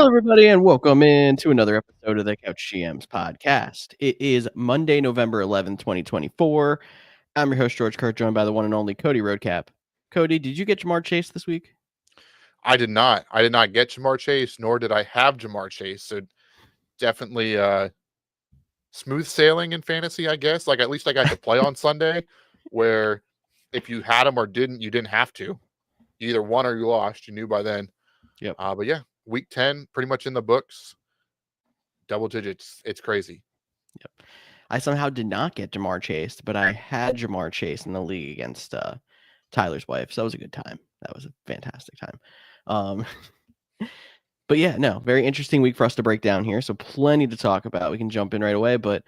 Hello, everybody, and welcome in to another episode of the Couch GMs podcast. It is Monday, November 11th, 2024. I'm your host, George Kurt, joined by the one and only Cody Roadcap. Cody, did you get Jamar Chase this week? I did not. I did not get Jamar Chase, nor did I have Jamar Chase. So definitely smooth sailing in fantasy, I guess. Like, at least I got to play on Sunday, where if you had him or didn't, you didn't have to. You either won or you lost. You knew by then. Yep. But yeah, week 10, pretty much in the books. Double digits. It's crazy. Yep. I somehow did not get Jamar Chase, but I had Jamar Chase in the league against Tyler's wife. So that was a good time. That was a fantastic time. But yeah, no, very interesting week for us to break down here. So plenty to talk about. We can jump in right away, but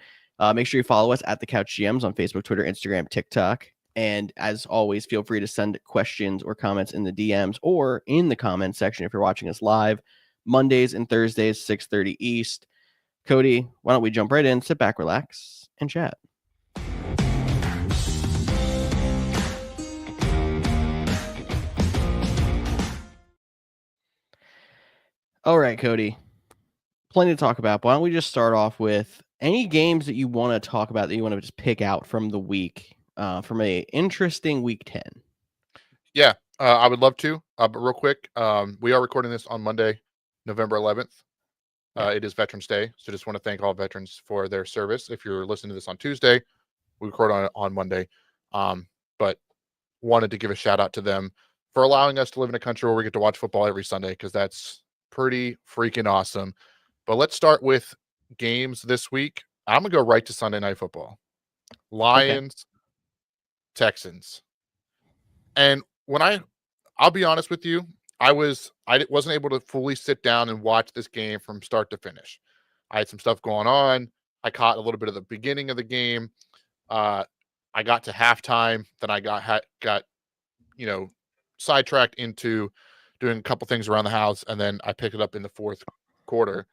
make sure you follow us at the Couch GMs on Facebook, Twitter, Instagram, TikTok. And as always, feel free to send questions or comments in the DMs or in the comments section if you're watching us live. Mondays and Thursdays, 6:30 East. Cody, why don't we jump right in, sit back, relax, and chat. All right, Cody. Plenty to talk about. Why don't we just start off with any games that you want to talk about that you want to just pick out from the week, from a interesting week 10? Yeah, I would love to. But real quick, we are recording this on Monday, November 11th. It is Veterans Day, so just want to thank all veterans for their service. If you're listening to this on Tuesday, we record on Monday. But wanted to give a shout out to them for allowing us to live in a country where we get to watch football every Sunday, because that's pretty freaking awesome. But let's start with games this week. I'm going to go right to Sunday Night Football. Lions, Texans. And I'll be honest with you, I wasn't able to fully sit down and watch this game from start to finish. I had some stuff going on. I caught a little bit of the beginning of the game. I got to halftime, then I got sidetracked into doing a couple things around the house, and then I picked it up in the fourth quarter.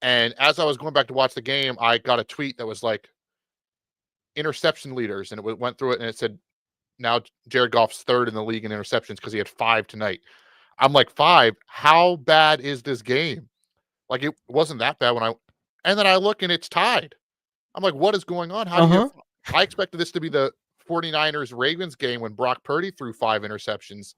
And as I was going back to watch the game, I got a tweet that was like interception leaders, and it went through it, and it said now Jared Goff's third in the league in interceptions because he had 5 tonight. I'm like, 5? How bad is this game? Like, it wasn't that bad and then I look and it's tied. I'm like, what is going on? I expected this to be the 49ers Ravens game when Brock Purdy threw 5 interceptions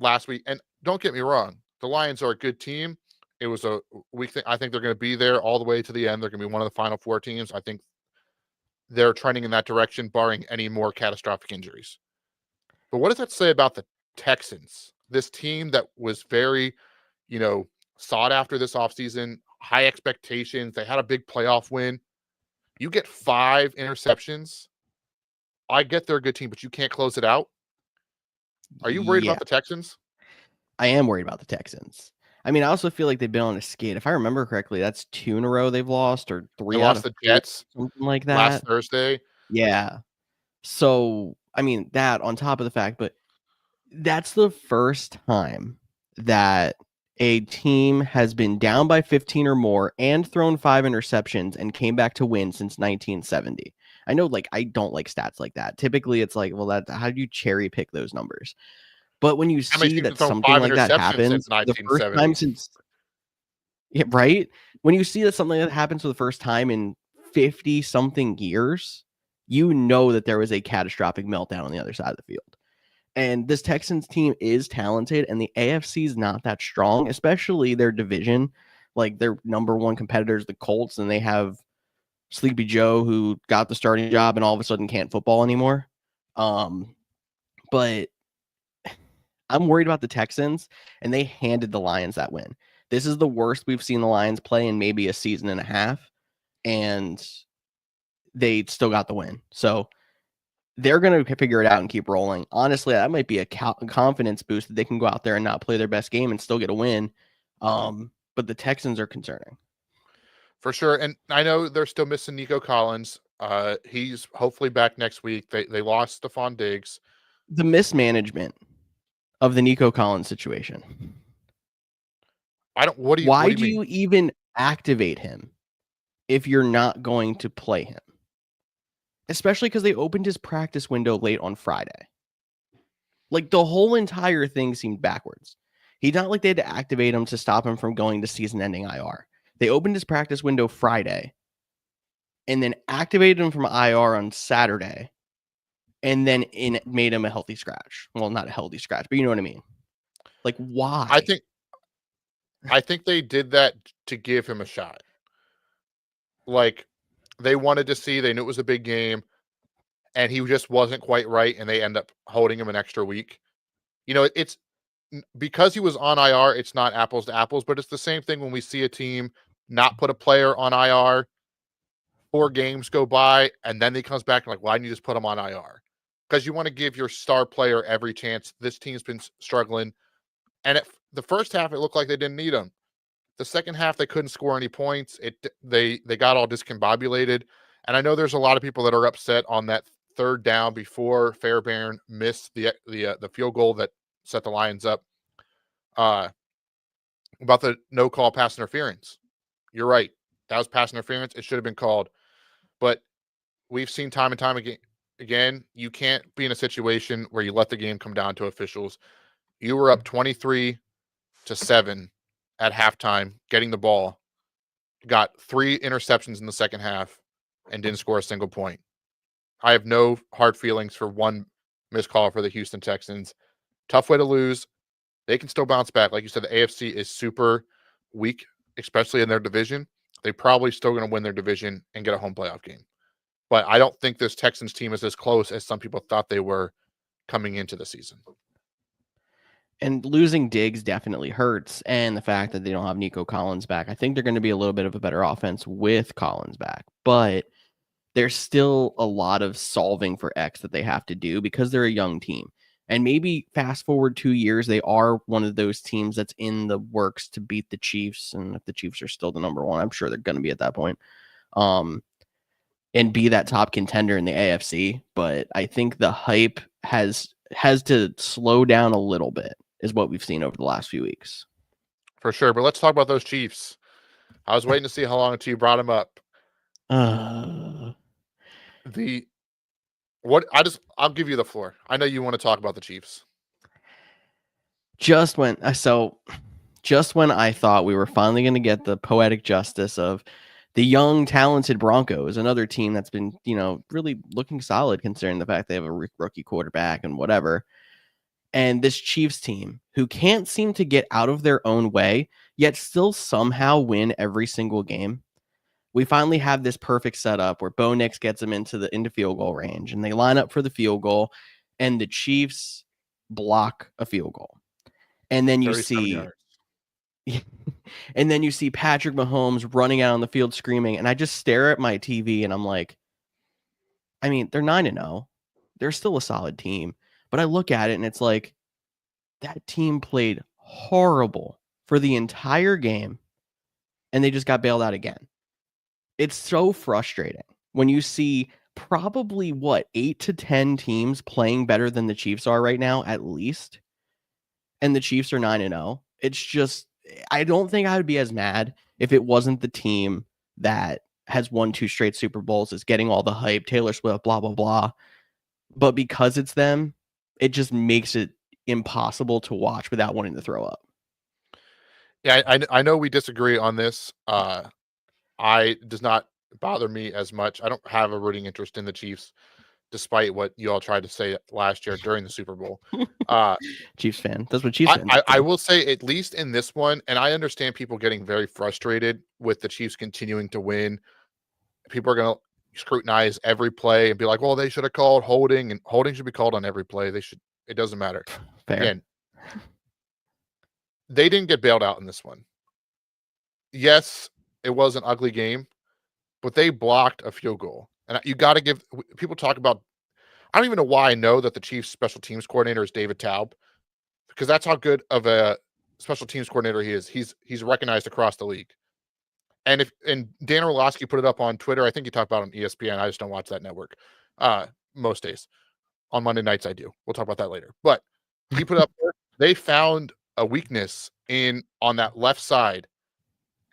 last week. And don't get me wrong, the Lions are a good team. It was a week thing. I think they're going to be there all the way to the end. They're going to be one of the final 4 teams. I think they're trending in that direction, barring any more catastrophic injuries. But what does that say about the Texans? This team that was very, sought after this offseason, high expectations. They had a big playoff win. You get 5 interceptions. I get they're a good team, but you can't close it out. Are you worried about the Texans? I am worried about the Texans. I mean, I also feel like they've been on a skid. If I remember correctly, that's 2 in a row they've lost, or 3 they out lost of the Jets, something like that. Last Thursday. Yeah. So, I mean, that on top of the fact, but that's the first time that a team has been down by 15 or more and thrown 5 interceptions and came back to win since 1970. I know, I don't like stats like that. Typically, it's like, well, how do you cherry pick those numbers? But when you see that something like that happens the first time since, yeah, right? When you see that something like that happens for the first time in 50 something years, you know that there was a catastrophic meltdown on the other side of the field. And this Texans team is talented, and the AFC is not that strong, especially their division. Like, their number one competitors, the Colts, and they have Sleepy Joe, who got the starting job and all of a sudden can't football anymore. But I'm worried about the Texans, and they handed the Lions that win. This is the worst we've seen the Lions play in maybe a season and a half, and they still got the win. So they're going to figure it out and keep rolling. Honestly, that might be a confidence boost that they can go out there and not play their best game and still get a win. But the Texans are concerning. For sure. And I know they're still missing Nico Collins. He's hopefully back next week. They lost Stephon Diggs. The mismanagement of the Nico Collins situation. Why do you even activate him if you're not going to play him? Especially because they opened his practice window late on Friday. Like, the whole entire thing seemed backwards. He's not like they had to activate him to stop him from going to season-ending IR. They opened his practice window Friday and then activated him from IR on Saturday and then made him a healthy scratch. Well, not a healthy scratch, but you know what I mean. Like, why? I think they did that to give him a shot. Like, they wanted to see, they knew it was a big game, and he just wasn't quite right, and they end up holding him an extra week. You know, it's because he was on IR, it's not apples to apples, but it's the same thing when we see a team not put a player on IR, 4 games go by, and then he comes back and like, why didn't you just put him on IR? Because you want to give your star player every chance. This team's been struggling. And the first half, it looked like they didn't need him. The second half, they couldn't score any points. They got all discombobulated. And I know there's a lot of people that are upset on that third down before Fairbairn missed the field goal that set the Lions up. About the no call pass interference. You're right. That was pass interference. It should have been called. But we've seen time and time again, you can't be in a situation where you let the game come down to officials. You were up 23-7 at halftime, getting the ball, got 3 interceptions in the second half, and didn't score a single point. I have no hard feelings for one missed call for the Houston Texans. Tough way to lose. They can still bounce back. Like you said, the AFC is super weak, especially in their division. They're probably still going to win their division and get a home playoff game. But I don't think this Texans team is as close as some people thought they were coming into the season. And losing Diggs definitely hurts. And the fact that they don't have Nico Collins back, I think they're going to be a little bit of a better offense with Collins back. But there's still a lot of solving for X that they have to do because they're a young team. And maybe fast forward 2 years, they are one of those teams that's in the works to beat the Chiefs. And if the Chiefs are still the number one, I'm sure they're going to be at that point. And be that top contender in the AFC. But I think the hype has to slow down a little bit, is what we've seen over the last few weeks. For sure. But let's talk about those Chiefs. I was waiting to see how long until you brought them up. I'll give you the floor. I know you want to talk about the Chiefs. Just when I thought we were finally going to get the poetic justice of the young, talented Broncos, another team that's been, really looking solid considering the fact they have a rookie quarterback and whatever. And this Chiefs team who can't seem to get out of their own way, yet still somehow win every single game. We finally have this perfect setup where Bo Nix gets them into field goal range, and they line up for the field goal, and the Chiefs block a field goal. And then you see Patrick Mahomes running out on the field screaming, and I just stare at my TV and I'm like, I mean, they're 9-0. They're still a solid team. But I look at it and it's like, that team played horrible for the entire game, and they just got bailed out again. It's so frustrating when you see probably 8 to 10 teams playing better than the Chiefs are right now, at least. And the Chiefs are 9-0. It's just, I don't think I would be as mad if it wasn't the team that has won 2 straight Super Bowls, is getting all the hype, Taylor Swift, blah, blah, blah. But because it's them, it just makes it impossible to watch without wanting to throw up. Yeah, I know we disagree on this. It does not bother me as much. I don't have a rooting interest in the Chiefs, despite what you all tried to say last year during the Super Bowl. Chiefs fan. That's what Chiefs fans I will say, at least in this one, and I understand people getting very frustrated with the Chiefs continuing to win. People are going to scrutinize every play and be like, well, they should have called holding, and holding should be called on every play. It doesn't matter. Fair. Again, they didn't get bailed out in this one. Yes, it was an ugly game, but they blocked a field goal. And you got to give people talk about, I don't even know why I know that the Chiefs special teams coordinator is David Taub, because that's how good of a special teams coordinator he is. He's recognized across the league. And Dan Orlovsky put it up on Twitter. I think he talked about it on ESPN. I just don't watch that network most days. On Monday nights, I do. We'll talk about that later. But he put up, they found a weakness on that left side,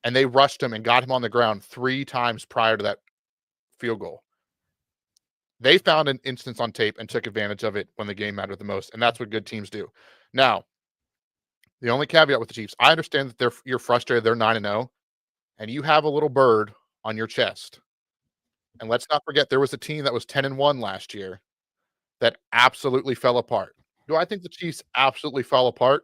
and they rushed him and got him on the ground 3 times prior to that field goal. They found an instance on tape and took advantage of it when the game mattered the most, and that's what good teams do. Now, The only caveat with the Chiefs, I understand that you're frustrated. They're 9-0, and you have a little bird on your chest. And let's not forget there was a team that was 10-1 last year that absolutely fell apart. Do I think the Chiefs absolutely fell apart?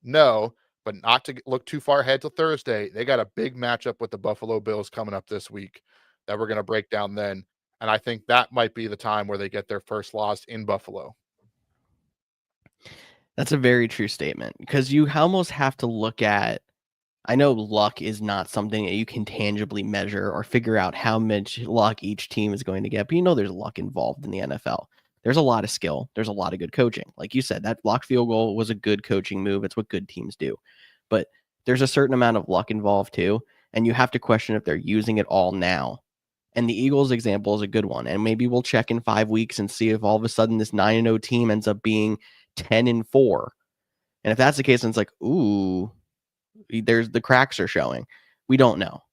No, but not to look too far ahead to Thursday. They got a big matchup with the Buffalo Bills coming up this week that we're going to break down then. And I think that might be the time where they get their first loss in Buffalo. That's a very true statement, because you almost have to look at, I know luck is not something that you can tangibly measure or figure out how much luck each team is going to get, but you know there's luck involved in the NFL. There's a lot of skill. There's a lot of good coaching. Like you said, that blocked field goal was a good coaching move. It's what good teams do. But there's a certain amount of luck involved too, and you have to question if they're using it all now. And the Eagles example is a good one. And maybe we'll check in 5 weeks and see if all of a sudden this 9-0 team ends up being 10-4. And if that's the case, then it's like, ooh, there's the cracks are showing. We don't know.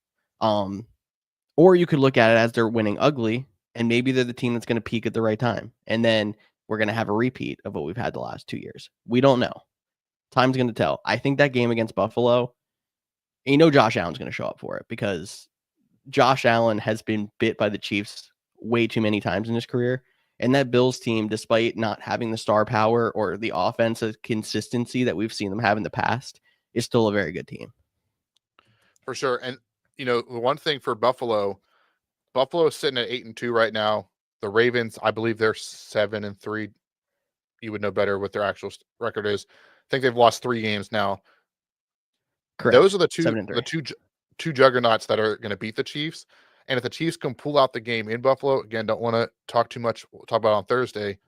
Or you could look at it as they're winning ugly, and maybe they're the team that's going to peak at the right time. And then we're going to have a repeat of what we've had the last 2 years. We don't know. Time's going to tell. I think that game against Buffalo, Josh Allen's going to show up for it, because Josh Allen has been bit by the Chiefs way too many times in his career. And that Bills team, despite not having the star power or the offensive consistency that we've seen them have in the past, is still a very good team. For sure. And, the one thing for Buffalo is sitting at 8-2 right now. The Ravens, I believe they're 7-3. You would know better what their actual record is. I think they've lost 3 games now. Correct. Those are the two juggernauts that are going to beat the Chiefs. And if the Chiefs can pull out the game in Buffalo, again, don't want to talk too much. We'll talk about it on Thursday.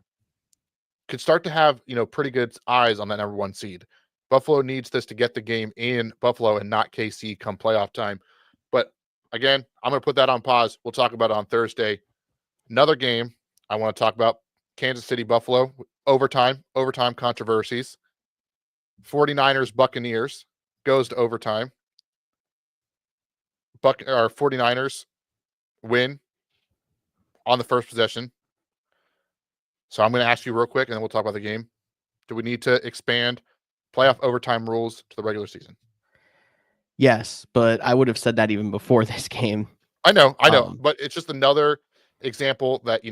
Could start to have, pretty good eyes on that number 1 seed. Buffalo needs this to get the game in Buffalo and not KC come playoff time. But again, I'm going to put that on pause. We'll talk about it on Thursday. Another game I want to talk about, Kansas City, Buffalo, overtime controversies. 49ers, Buccaneers goes to overtime. 49ers win on the first possession. So I'm going to ask you real quick, and then we'll talk about the game. Do we need to expand playoff overtime rules to the regular season? Yes, but I would have said that even before this game. I know, but it's just another example that,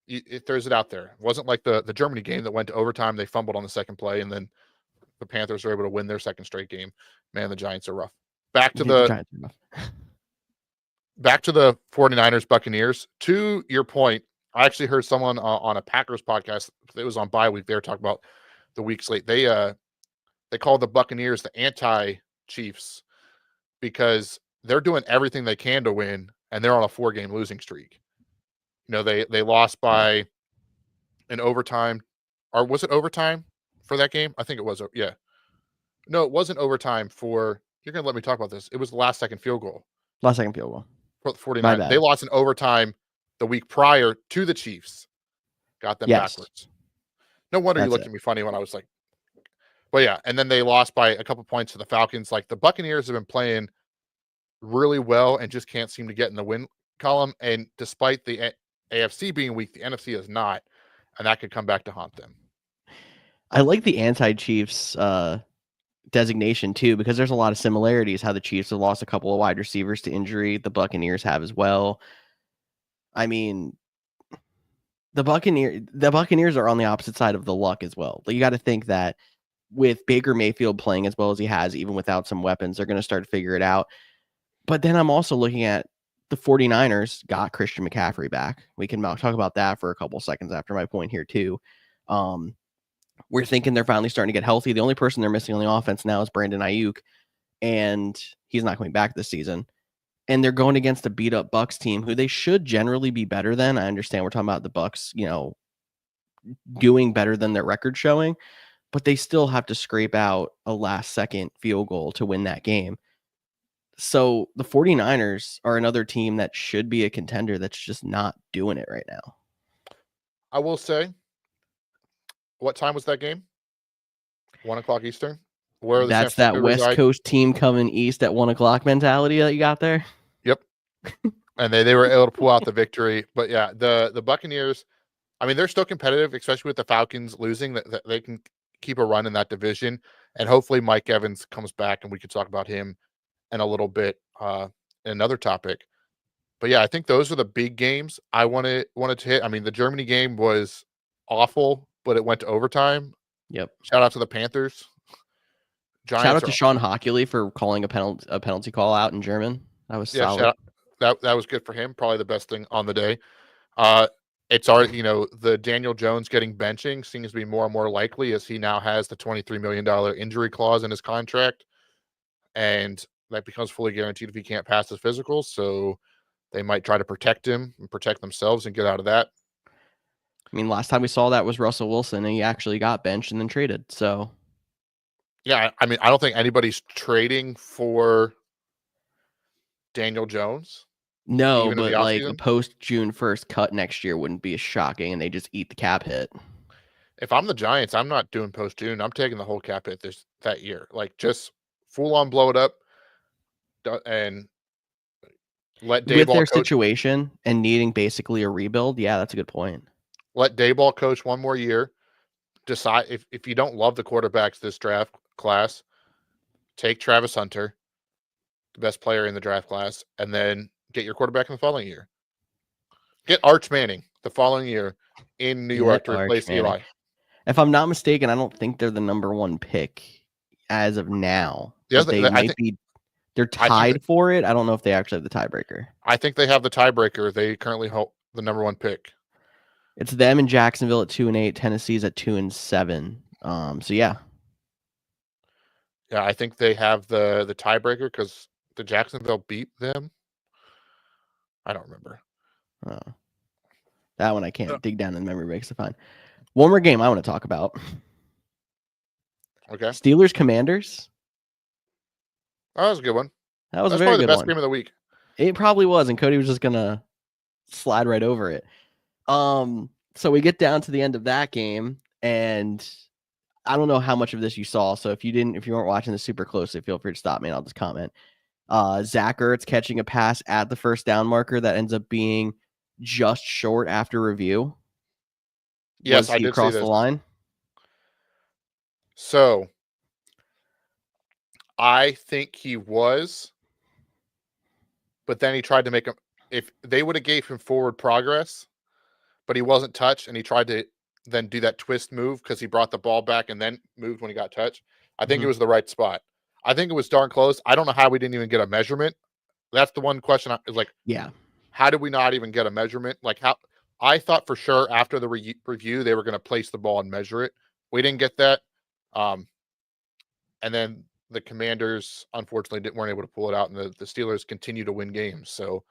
it throws it out there. It wasn't like the Germany game that went to overtime. They fumbled on the second play, and then the Panthers were able to win their second straight game. Man, the Giants are rough. Back to the 49ers Buccaneers. To your point, I actually heard someone on a Packers podcast. It was on bye week. They were talking about the week slate. They call the Buccaneers the anti-Chiefs because they're doing everything they can to win, and they're on a 4-game losing streak. They lost by an overtime, or was it overtime for that game? I think it was. Yeah. No, it wasn't overtime for. You're going to let me talk about this. It was the last second field goal. Last second field goal. For the 49ers. They lost in overtime the week prior to the Chiefs. Got them backwards. No wonder you looked at me funny when I was like, but yeah. And then they lost by a couple points to the Falcons. Like, the Buccaneers have been playing really well and just can't seem to get in the win column. And despite the AFC being weak, the NFC is not. And that could come back to haunt them. I like the anti-Chiefs designation too, because there's a lot of similarities. How the Chiefs have lost a couple of wide receivers to injury, the Buccaneers have as well. I mean, the Buccaneers are on the opposite side of the luck as well. You got to think that with Baker Mayfield playing as well as he has, even without some weapons, they're going to start to figure it out. But then I'm also looking at the 49ers got Christian McCaffrey back. We can talk about that for a couple seconds after my point here too. We're thinking they're finally starting to get healthy. The only person they're missing on the offense now is Brandon Ayuk, and he's not coming back this season. And they're going against a beat-up Bucs team who they should generally be better than. I understand we're talking about the Bucs, doing better than their record showing, but they still have to scrape out a last-second field goal to win that game. So the 49ers are another team that should be a contender that's just not doing it right now. I will say, what time was that game? 1:00 Eastern. Where that's that West Coast team coming east at 1:00 mentality that you got there. Yep. And they were able to pull out the victory. But yeah, the Buccaneers, I mean, they're still competitive, especially with the Falcons losing. That they can keep a run in that division, and hopefully Mike Evans comes back, and we can talk about him in a little bit in another topic. But yeah, I think those are the big games I wanted to hit. I mean, the Germany game was awful, but it went to overtime. Yep. Shout out to the Panthers. Shout Giants out to are Sean Hockley for calling a penalty call out in German. That was yeah, solid. that was good for him. Probably the best thing on the day. It's already, the Daniel Jones getting benching seems to be more and more likely as he now has the $23 million injury clause in his contract, and that becomes fully guaranteed if he can't pass his physicals. So they might try to protect him and protect themselves and get out of that. I mean, last time we saw that was Russell Wilson, and he actually got benched and then traded. So yeah, I mean, I don't think anybody's trading for Daniel Jones, no, even in the but like a offseason. post June 1st cut next year wouldn't be as shocking, and they just eat the cap hit. If I'm the Giants, I'm not doing post June. I'm taking the whole cap hit that year. Like, just full on blow it up and let With Dayball their coach. situation and needing basically a rebuild, yeah, that's a good point. Let Dayball coach one more year. Decide if you don't love the quarterbacks this draft class, take Travis Hunter, the best player in the draft class, and then get your quarterback in the following year. Get Arch Manning the following year in New York to replace Eli. If I'm not mistaken, I don't think they're the number one pick as of now. Yeah, But they be. They're tied for it. I don't know if they actually have the tiebreaker. I think they have the tiebreaker. They currently hold the number one pick. It's them and Jacksonville at 2-8. Tennessee's at 2-7. So yeah. Yeah, I think they have the tiebreaker because the Jacksonville beat them. I don't remember. That one I can't dig down in the memory banks to find. One more game I want to talk about. Okay. Steelers Commanders. Oh, that was a good one. That was That's a very probably good the best one. game of the week. It probably was, and Cody was just gonna slide right over it. So we get down to the end of that game, and I don't know how much of this you saw. So if you weren't watching this super closely, feel free to stop me and I'll just comment. Zach Ertz catching a pass at the first down marker that ends up being just short after review. Yes, I did see this. The line? So I think he was, but then he tried to make him. If they would have gave him forward progress, but he wasn't touched, and he tried to then do that twist move because he brought the ball back and then moved when he got touched. I think it was the right spot. I think it was darn close. I don't know how we didn't even get a measurement. That's the one question. Is like, yeah, how did we not even get a measurement? Like, how I thought for sure after the review they were going to place the ball and measure it. We didn't get that. And then the Commanders unfortunately weren't able to pull it out, and the Steelers continue to win games. So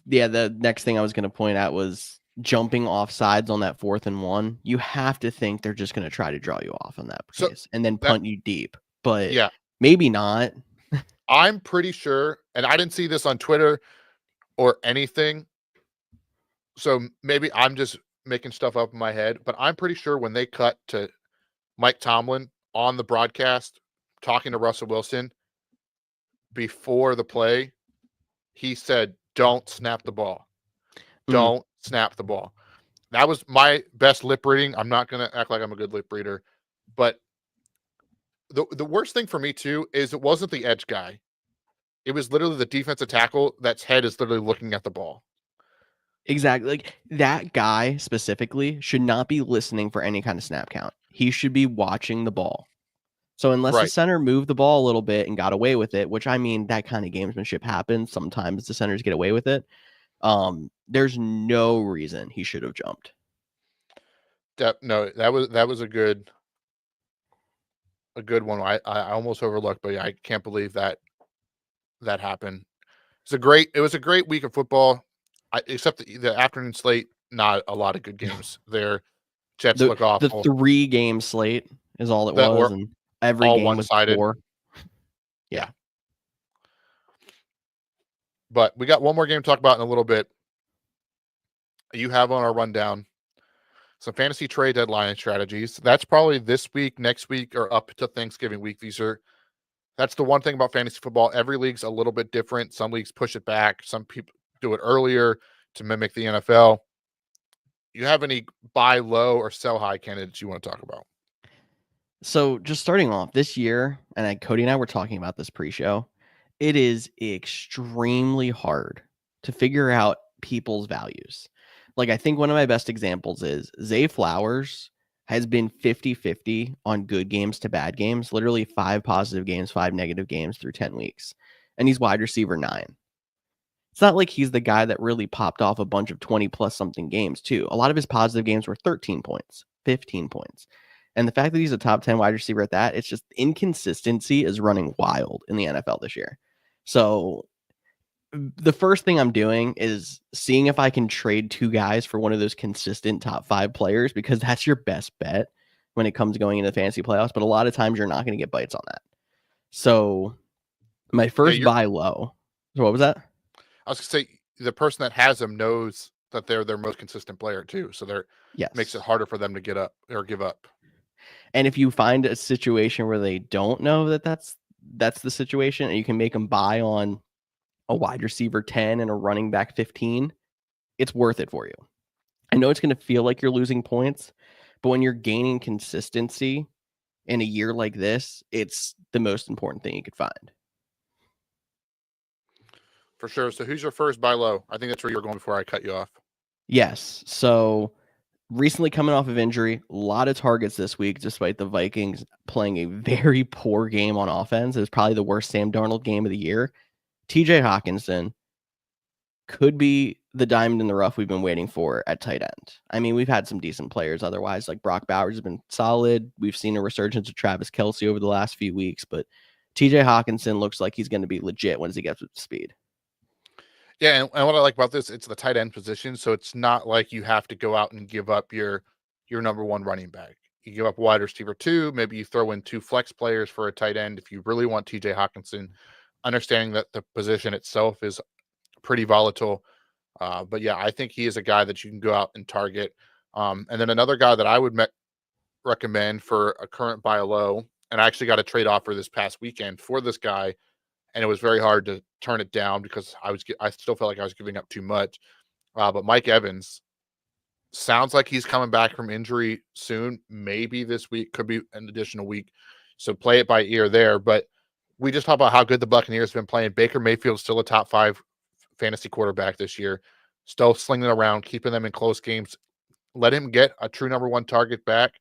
yeah, the next thing I was going to point out was jumping off sides on that 4th and 1. You have to think they're just going to try to draw you off on that case and then punt you deep. But yeah, maybe not. I'm pretty sure, and I didn't see this on Twitter or anything, so maybe I'm just making stuff up in my head, but I'm pretty sure when they cut to Mike Tomlin on the broadcast talking to Russell Wilson before the play, he said, "Don't snap the ball. Don't snap the ball." That was my best lip reading. I'm not going to act like I'm a good lip reader, but the worst thing for me too is it wasn't the edge guy. It was literally the defensive tackle that's head is literally looking at the ball. Exactly. Like that guy specifically should not be listening for any kind of snap count. He should be watching the ball. So unless the center moved the ball a little bit and got away with it, which I mean, that kind of gamesmanship happens. Sometimes the centers get away with it. There's no reason he should have jumped. No, that was a good one. I almost overlooked, but yeah, I can't believe that happened. It was a great week of football, except the afternoon slate. Not a lot of good games there. Jets look awful. The 3-game slate is all it was, and every game was one-sided. Yeah. But we got one more game to talk about in a little bit. You have on our rundown some fantasy trade deadline strategies. That's probably this week, next week, or up to Thanksgiving week. That's the one thing about fantasy football. Every league's a little bit different. Some leagues push it back. Some people do it earlier to mimic the NFL. You have any buy low or sell high candidates you want to talk about? So just starting off this year, and Cody and I were talking about this pre-show, it is extremely hard to figure out people's values. Like I think one of my best examples is Zay Flowers has been 50-50 on good games to bad games, literally 5 positive games, 5 negative games through 10 weeks. And he's wide receiver 9. It's not like he's the guy that really popped off a bunch of 20 plus something games, too. A lot of his positive games were 13 points, 15 points. And the fact that he's a top 10 wide receiver at that, it's just inconsistency is running wild in the NFL this year. So the first thing I'm doing is seeing if I can trade 2 guys for one of those consistent top 5 players, because that's your best bet when it comes to going into the fantasy playoffs. But a lot of times you're not going to get bites on that. So my first you're buy low. So what was that? I was gonna say the person that has them knows that they're their most consistent player too, so they're makes it Yes. harder for them to get up or give up. And if you find a situation where they don't know that that's the situation, and you can make them buy on a wide receiver 10 and a running back 15, it's worth it for you. I know it's going to feel like you're losing points, but when you're gaining consistency in a year like this, it's the most important thing you could find. For sure. So who's your first buy low? I think that's where you were going before I cut you off. Yes. So recently coming off of injury, a lot of targets this week, despite the Vikings playing a very poor game on offense. It was probably the worst Sam Darnold game of the year. TJ Hawkinson could be the diamond in the rough we've been waiting for at tight end. I mean, we've had some decent players otherwise, like Brock Bowers has been solid. We've seen a resurgence of Travis Kelce over the last few weeks, but TJ Hawkinson looks like he's going to be legit once he gets up to speed. Yeah, and what I like about this, it's the tight end position, so it's not like you have to go out and give up your number one running back. You give up wide receiver 2, maybe you throw in 2 flex players for a tight end if you really want TJ Hawkinson, understanding that the position itself is pretty volatile. But yeah, I think he is a guy that you can go out and target. And then another guy that I would recommend for a current buy low, and I actually got a trade offer this past weekend for this guy, and it was very hard to turn it down because I still felt like I was giving up too much. But Mike Evans sounds like he's coming back from injury soon, maybe this week, could be an additional week. So play it by ear there. But we just talked about how good the Buccaneers have been playing. Baker Mayfield's still a top 5 fantasy quarterback this year, still slinging around, keeping them in close games. Let him get a true number 1 target back,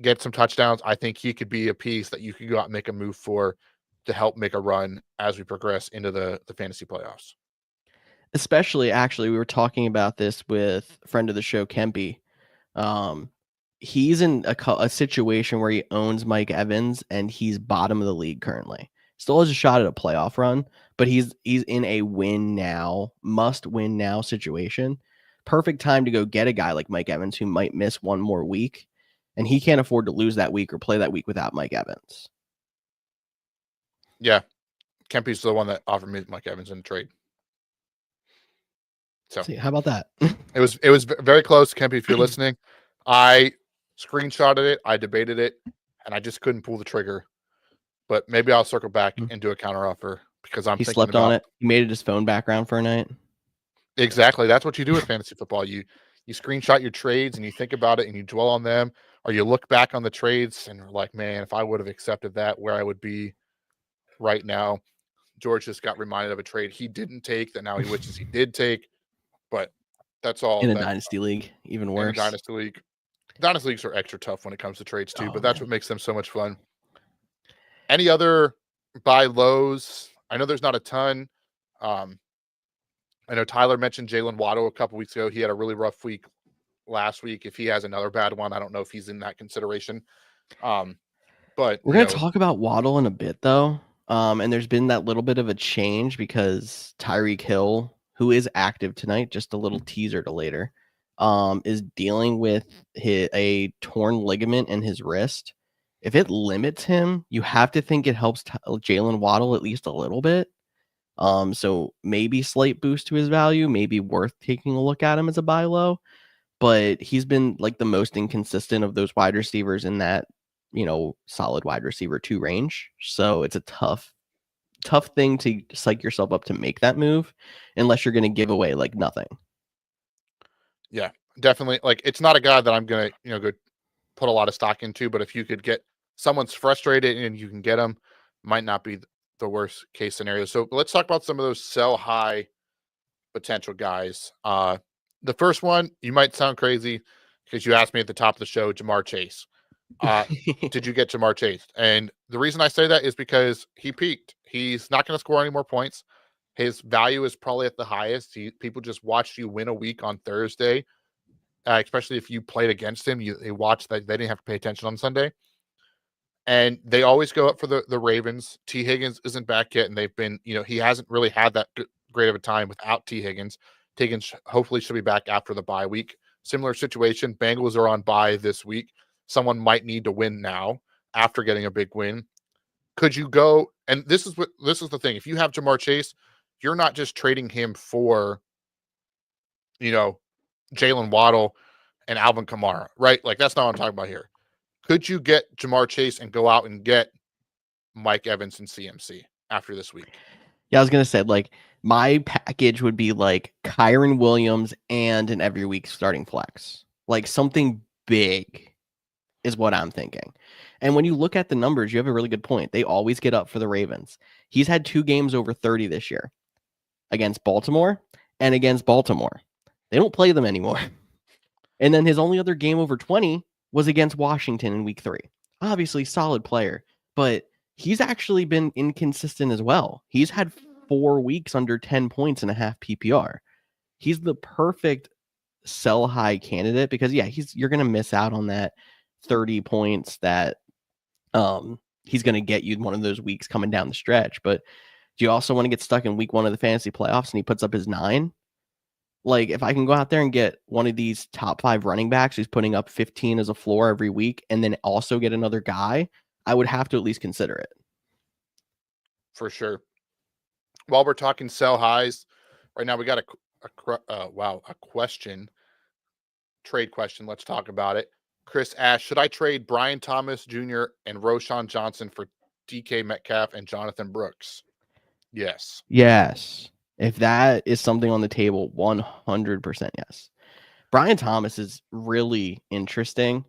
get some touchdowns. I think he could be a piece that you could go out and make a move for to help make a run as we progress into the fantasy playoffs. Especially, actually, we were talking about this with a friend of the show, Kempy. Um, he's in a situation where he owns Mike Evans and he's bottom of the league currently. Still has a shot at a playoff run, but he's in a win now, must win now situation. Perfect time to go get a guy like Mike Evans who might miss one more week, and he can't afford to lose that week or play that week without Mike Evans. Yeah, Kempy's the one that offered me Mike Evans in the trade. So see, how about that? it was very close, Kempy. If you're listening, I screenshotted it, I debated it, and I just couldn't pull the trigger. But maybe I'll circle back and do a counteroffer because I'm he thinking slept on about it. He made it his phone background for a night. exactly. That's what you do with fantasy football. You screenshot your trades and you think about it and you dwell on them, or you look back on the trades and you're like, man, if I would have accepted that, where I would be right now. George just got reminded of a trade he didn't take that now he wishes he did take. But that's all In a that dynasty league, even in worse. a dynasty league. Dynasty leagues are extra tough when it comes to trades too, but that's what makes them so much fun. Any other buy lows? I know there's not a ton. I know Tyler mentioned Jalen Waddle a couple weeks ago. He had a really rough week last week. If he has another bad one, I don't know if he's in that consideration. But we're going to talk about Waddle in a bit, though. And there's been that little bit of a change because Tyreek Hill, who is active tonight, just a little teaser to later, is dealing with a torn ligament in his wrist. If it limits him, you have to think it helps Jalen Waddle at least a little bit. So maybe slight boost to his value, maybe worth taking a look at him as a buy low. But he's been like the most inconsistent of those wide receivers in that, solid wide receiver 2 range. So it's a tough thing to psych yourself up to make that move unless you're going to give away like nothing. Yeah, definitely. Like, it's not a guy that I'm going to, go put a lot of stock into, but if you could get someone's frustrated and you can get them, might not be the worst case scenario. So let's talk about some of those sell high potential guys. The first one, you might sound crazy because you asked me at the top of the show, Jamar Chase. Did you get Jamar Chase? And the reason I say that is because he peaked. He's not going to score any more points. His value is probably at the highest. People just watched you win a week on Thursday, especially if you played against him. They watched that. They didn't have to pay attention on Sunday. And they always go up for the Ravens. T. Higgins isn't back yet, and they've been, he hasn't really had that great of a time without T. Higgins. T. Higgins hopefully should be back after the bye week. Similar situation. Bengals are on bye this week. Someone might need to win now after getting a big win. Could you go? And this is the thing. If you have Jamar Chase, you're not just trading him for, Jalen Waddle and Alvin Kamara, right? Like, that's not what I'm talking about here. Could you get Jamar Chase and go out and get Mike Evans and CMC after this week? Yeah, I was going to say, like, my package would be like Kyron Williams and an every week starting flex. Like, something big is what I'm thinking. And when you look at the numbers, you have a really good point. They always get up for the Ravens. He's had 2 games over 30 this year against Baltimore and against Baltimore. They don't play them anymore. And then his only other game over 20 was against Washington in week 3. Obviously, solid player, but he's actually been inconsistent as well. He's had 4 weeks under 10 points and a half PPR. He's the perfect sell high candidate because, yeah, you're going to miss out on that 30 points that he's going to get you one of those weeks coming down the stretch. But do you also want to get stuck in week 1 of the fantasy playoffs and he puts up his 9? Like, if I can go out there and get one of these top 5 running backs who's putting up 15 as a floor every week and then also get another guy, I would have to at least consider it. For sure. While we're talking sell highs, right now we got a question, trade question. Let's talk about it. Chris asked, should I trade Brian Thomas Jr. and Roschon Johnson for DK Metcalf and Jonathan Brooks? Yes. Yes. If that is something on the table, 100% yes. Brian Thomas is really interesting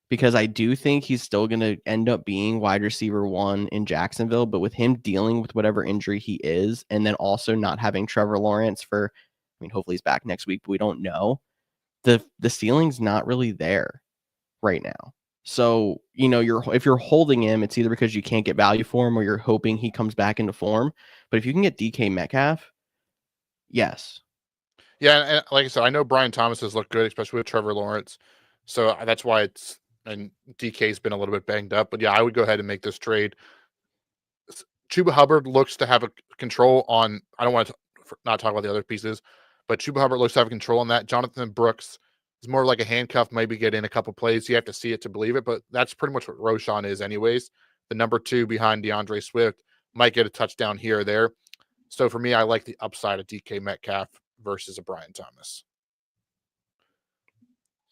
because I do think he's still going to end up being wide receiver 1 in Jacksonville, but with him dealing with whatever injury he is, and then also not having Trevor Lawrence hopefully he's back next week, but we don't know. The ceiling's not really there right now. So, if you're holding him, it's either because you can't get value for him or you're hoping he comes back into form. But if you can get DK Metcalf, yes. Yeah, and like I said, I know Brian Thomas has looked good, especially with Trevor Lawrence. So that's why and DK's been a little bit banged up. But yeah, I would go ahead and make this trade. Chuba Hubbard looks to have a control on, I don't want to not talk about the other pieces, but Chuba Hubbard looks to have control on that. Jonathan Brooks is more like a handcuff, maybe get in a couple plays. You have to see it to believe it, but that's pretty much what Roschon is anyways. The number 2 behind DeAndre Swift might get a touchdown here or there. So for me, I like the upside of DK Metcalf versus a Brian Thomas.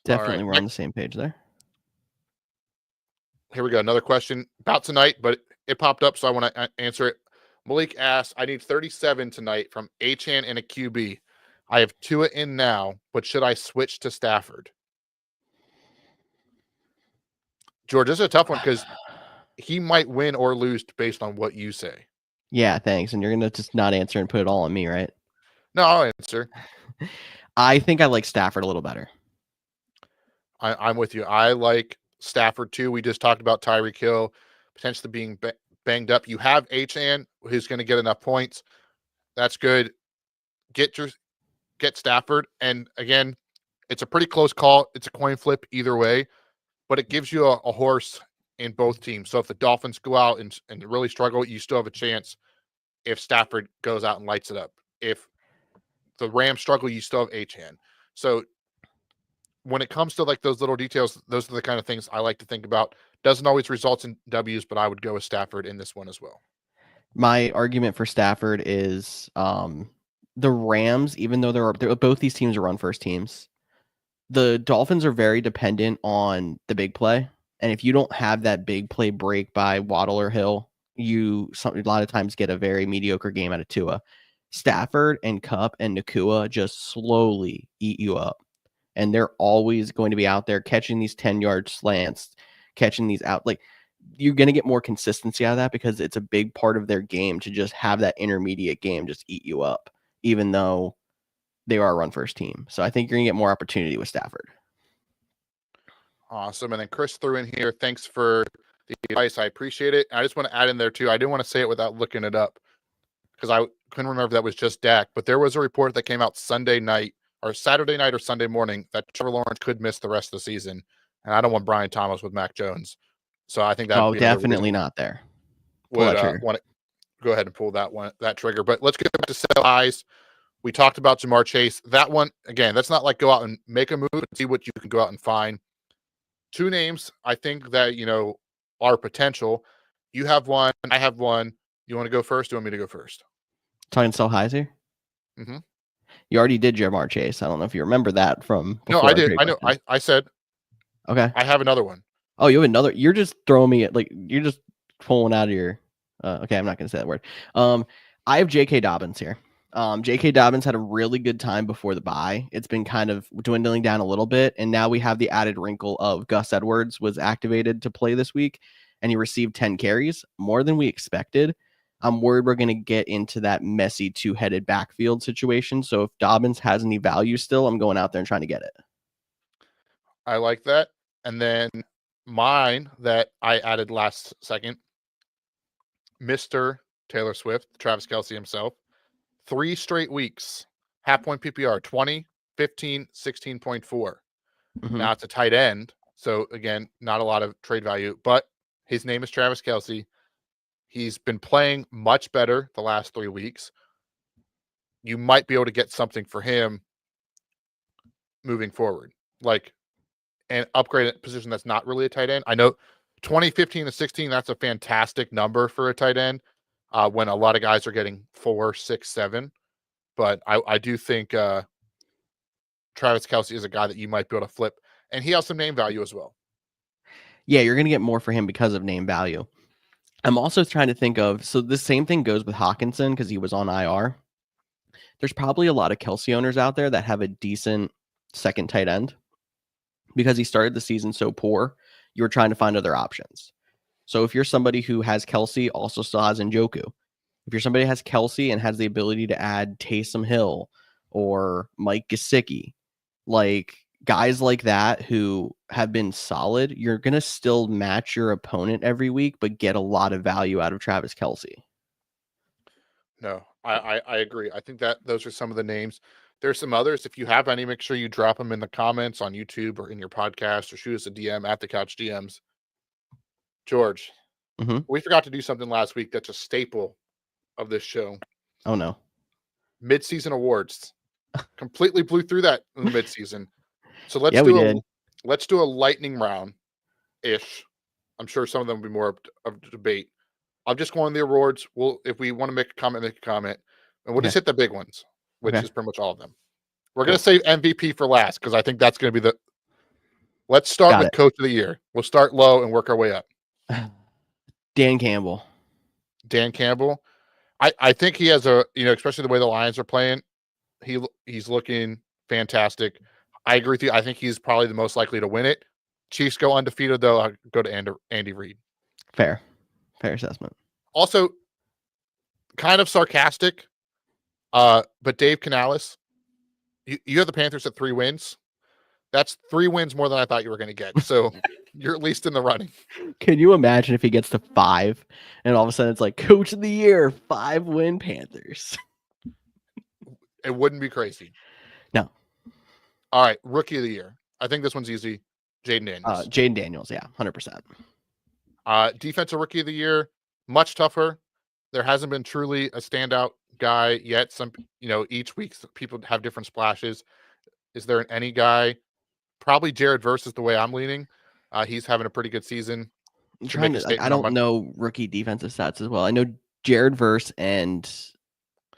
Definitely, we're on the same page there. Here we go. Another question about tonight, but it popped up, so I want to answer it. Malik asks, I need 37 tonight from Achane and a QB. I have Tua in now, but should I switch to Stafford? George, this is a tough one because he might win or lose based on what you say. Yeah, thanks. And you're going to just not answer and put it all on me, right? No, I'll answer. I think I like Stafford a little better. I'm with you. I like Stafford too. We just talked about Tyreek Hill potentially being banged up. You have Achane who's going to get enough points. That's good. Get Stafford. And again, it's a pretty close call. It's a coin flip either way, but it gives you a horse in both teams. So if the Dolphins go out and really struggle, you still have a chance if Stafford goes out and lights it up. If the Rams struggle, you still have Achane. So when it comes to like those little details, those are the kind of things I like to think about. Doesn't always result in W's, but I would go with Stafford in this one as well. My argument for Stafford is the Rams, even though they're both these teams are run first teams, the Dolphins are very dependent on the big play. And if you don't have that big play break by Waddle or Hill, a lot of times get a very mediocre game out of Tua. Stafford and Kupp and Nakua just slowly eat you up. and they're always going to be out there catching these 10-yard slants, catching these out. Like, you're going to get more consistency out of that because it's a big part of their game to just have that intermediate game just eat you up, even though they are a run first team. So I think you're going to get more opportunity with Stafford. Awesome. And then Chris threw in here, thanks for the advice. I appreciate it. I just want to add in there too. I didn't want to say it without looking it up because I couldn't remember if that was just Dak, but there was a report that came out Sunday night or Saturday night or Sunday morning that Trevor Lawrence could miss the rest of the season. And I don't want Brian Thomas with Mac Jones. So I think that'd be definitely not there. Pull that trigger. Want to go ahead and pull that trigger. But let's get back to sell highs. We talked about Jamar Chase. That one, again, that's not like go out and make a move and see what you can go out and find. Two names I think that, are potential. You have one. I have one. You want to go first? Do you want me to go first? Talking sell highs here? Mm-hmm. You already did Jamar Chase. I don't know if you remember that from before. No, I did. I know. I said. Okay. I have another one. Oh, you have another. You're just throwing me at, like, you're just pulling out of your. Okay, I'm not going to say that word. I have J.K. Dobbins here. J.K. Dobbins had a really good time before the bye. It's been kind of dwindling down a little bit, and now we have the added wrinkle of Gus Edwards was activated to play this week, and he received 10 carries, more than we expected. I'm worried we're going to get into that messy two-headed backfield situation. So if Dobbins has any value still, I'm going out there and trying to get it. I like that. And then mine that I added last second, Mr. Taylor Swift, Travis Kelce himself, 3 straight weeks, half point PPR, 20, 15, 16.4. Mm-hmm. Now it's a tight end. So again, not a lot of trade value, but his name is Travis Kelce. He's been playing much better the last 3 weeks. You might be able to get something for him moving forward, like an upgraded position that's not really a tight end. I know 20, 15, and 16, that's a fantastic number for a tight end when a lot of guys are getting 4, 6, 7. But I do think Travis Kelce is a guy that you might be able to flip. And he has some name value as well. Yeah, you're going to get more for him because of name value. I'm also trying to think of, so the same thing goes with Hawkinson because he was on IR. There's probably a lot of Kelce owners out there that have a decent second tight end because he started the season so poor. You're trying to find other options. So if you're somebody who has Kelce, also still has Njoku. If you're somebody who has Kelce and has the ability to add Taysom Hill or Mike Gesicki, like guys like that who have been solid, you're going to still match your opponent every week, but get a lot of value out of Travis Kelce. No, I agree. I think that those are some of the names. There's some others. If you have any, make sure you drop them in the comments on YouTube or in your podcast or shoot us a DM at the Couch DMs. George, we forgot to do something last week that's a staple of this show. Oh, no. Mid-season awards. Completely blew through that in the mid-season. So let's do a lightning round-ish. I'm sure some of them will be more of debate. I'll just go on the awards. If we want to make a comment, make a comment. And we'll just hit the big ones, which is pretty much all of them. We're going to save MVP for last because I think that's going to be let's start with Coach of the Year. We'll start low and work our way up. Dan Campbell. Dan Campbell. I think he has especially the way the Lions are playing, he's looking fantastic. I agree with you. I think he's probably the most likely to win it. Chiefs go undefeated, though. I'll go to Andy Reid. Fair assessment. Also, kind of sarcastic, but Dave Canales, you have the Panthers at 3 wins. That's 3 wins more than I thought you were going to get. So you're at least in the running. Can you imagine if he gets to 5 and all of a sudden it's like Coach of the Year, 5-win Panthers? It wouldn't be crazy. No. All right. Rookie of the Year. I think this one's easy. Jaden Daniels. Jaden Daniels. Yeah. 100%. Defensive Rookie of the Year. Much tougher. There hasn't been truly a standout guy yet. Each week people have different splashes. Is there any guy? Probably Jared Verse is the way I'm leaning. He's having a pretty good season. I'm trying to. I don't know rookie defensive stats as well. I know Jared Verse and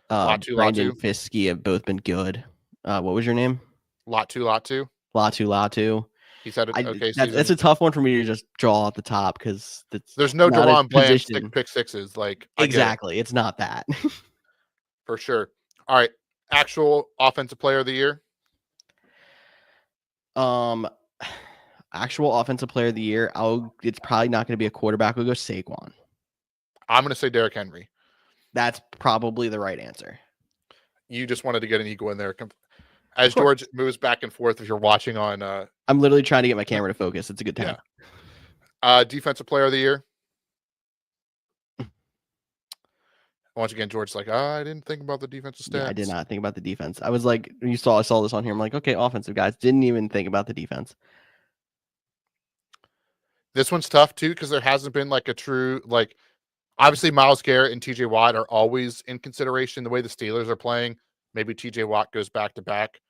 Brandon Fiske have both been good. What was your name? Latu. He's had an okay season. That's a tough one for me to just draw at the top because there's no DeRon Bland pick sixes. Exactly. It's not that. For sure. All right. Actual offensive player of the year. Actual offensive player of the year. It's probably not going to be a quarterback. We'll go Saquon. I'm going to say Derrick Henry. That's probably the right answer. You just wanted to get an eagle in there. As George moves back and forth, if you're watching on, I'm literally trying to get my camera to focus. It's a good time. Yeah. Defensive player of the year. Once again, George's like, I didn't think about the defensive stats. Yeah, I did not think about the defense. I was like, I saw this on here. I'm like, okay, offensive guys. Didn't even think about the defense. This one's tough too because there hasn't been like a true like. Obviously, Myles Garrett and TJ Watt are always in consideration. The way the Steelers are playing, maybe TJ Watt goes back to back,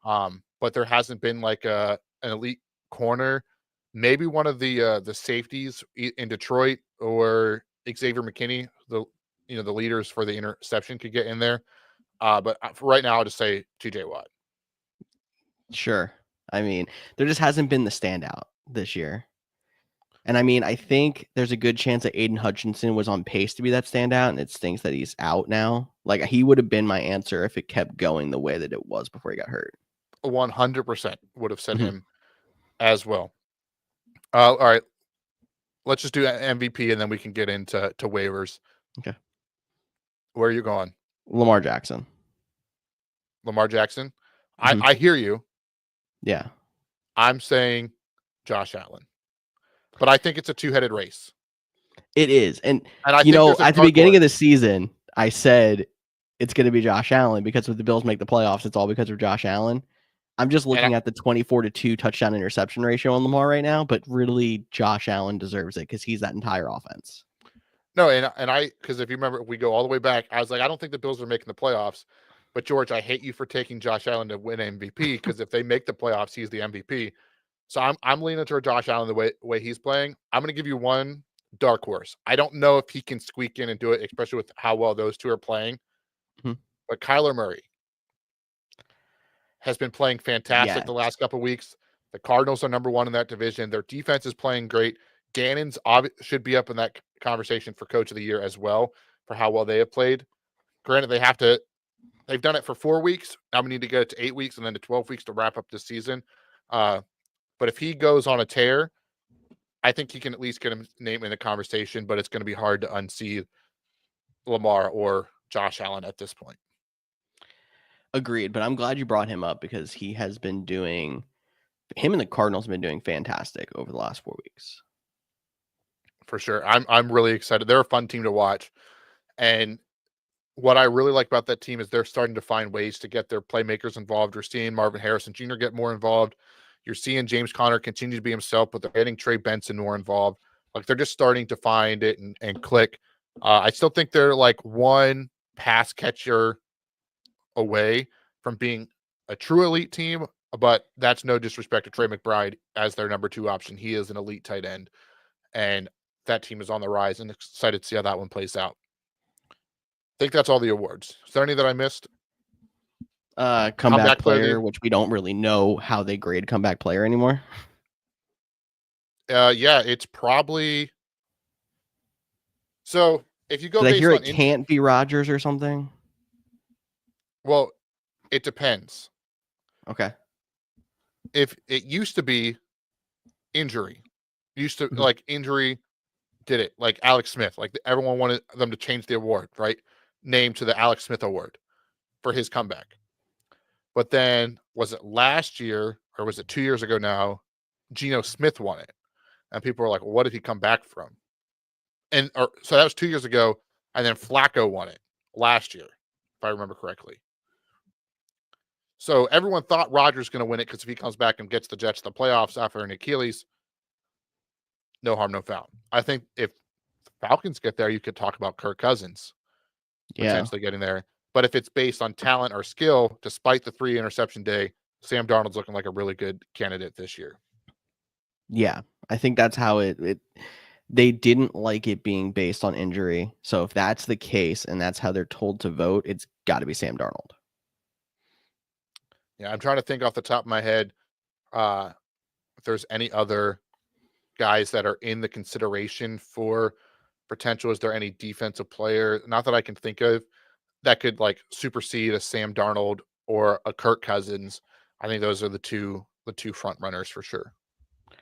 but there hasn't been like an elite corner. Maybe one of the safeties in Detroit or Xavier McKinney, the leaders for the interception, could get in there. But for right now, I'll just say TJ Watt. Sure. I mean, there just hasn't been the standout this year. And I mean, I think there's a good chance that Aiden Hutchinson was on pace to be that standout, and it stinks that he's out now. Like, he would have been my answer if it kept going the way that it was before he got hurt. 100% would have said him as well. All right. Let's just do MVP, and then we can get into waivers. Okay. Where are you going? Lamar Jackson. Lamar Jackson? I hear you. Yeah. I'm saying Josh Allen. But I think it's a two-headed race. It is. And I at the beginning of the season, I said it's going to be Josh Allen because if the Bills make the playoffs, it's all because of Josh Allen. I'm just looking at the 24-2 touchdown interception ratio on Lamar right now, but really Josh Allen deserves it because he's that entire offense. No, and I because if you remember, we go all the way back. I was like, I don't think the Bills are making the playoffs. But George, I hate you for taking Josh Allen to win MVP because if they make the playoffs, he's the MVP. So I'm leaning toward Josh Allen the way he's playing. I'm going to give you one dark horse. I don't know if he can squeak in and do it, especially with how well those two are playing. But Kyler Murray has been playing fantastic the last couple of weeks. The Cardinals are number one in that division. Their defense is playing great. Gannon's should be up in that conversation for Coach of the Year as well for how well they have played. Granted, they've done it for 4 weeks. Now we need to get it to 8 weeks and then to 12 weeks to wrap up this season. But if he goes on a tear, I think he can at least get him named in the conversation, but it's going to be hard to unseat Lamar or Josh Allen at this point. Agreed, but I'm glad you brought him up because him and the Cardinals have been doing fantastic over the last 4 weeks. For sure. I'm really excited. They're a fun team to watch. And what I really like about that team is they're starting to find ways to get their playmakers involved. You're seeing Marvin Harrison Jr. get more involved. You're seeing James Conner continue to be himself, but they're getting Trey Benson more involved. Like they're just starting to find it and click. I still think they're like one pass catcher away from being a true elite team, but that's no disrespect to Trey McBride as their number 2 option. He is an elite tight end, and that team is on the rise, and excited to see how that one plays out. I think that's all the awards. Is there any that I missed? Comeback player, which we don't really know how they grade comeback player anymore. Yeah, it's probably. So if you go, did I hear it can't be Rodgers or something? Well, it depends. Okay. If it used to be injury, like injury did it, like Alex Smith, like everyone wanted them to change the award, right? Name to the Alex Smith Award for his comeback. But then was it last year or was it 2 years ago now? Geno Smith won it. And people were like, well, what did he come back from? So that was 2 years ago. And then Flacco won it last year, if I remember correctly. So everyone thought Rodgers was going to win it because if he comes back and gets the Jets to the playoffs after an Achilles, no harm, no foul. I think if the Falcons get there, you could talk about Kirk Cousins potentially getting there. But if it's based on talent or skill, despite the 3 interception day, Sam Darnold's looking like a really good candidate this year. Yeah, I think that's how they didn't like it being based on injury. So if that's the case and that's how they're told to vote, it's got to be Sam Darnold. Yeah, I'm trying to think off the top of my head if there's any other guys that are in the consideration for potential. Is there any defensive player, not that I can think of, that could like supersede a Sam Darnold or a Kirk Cousins? I think those are the two the two front runners for sure.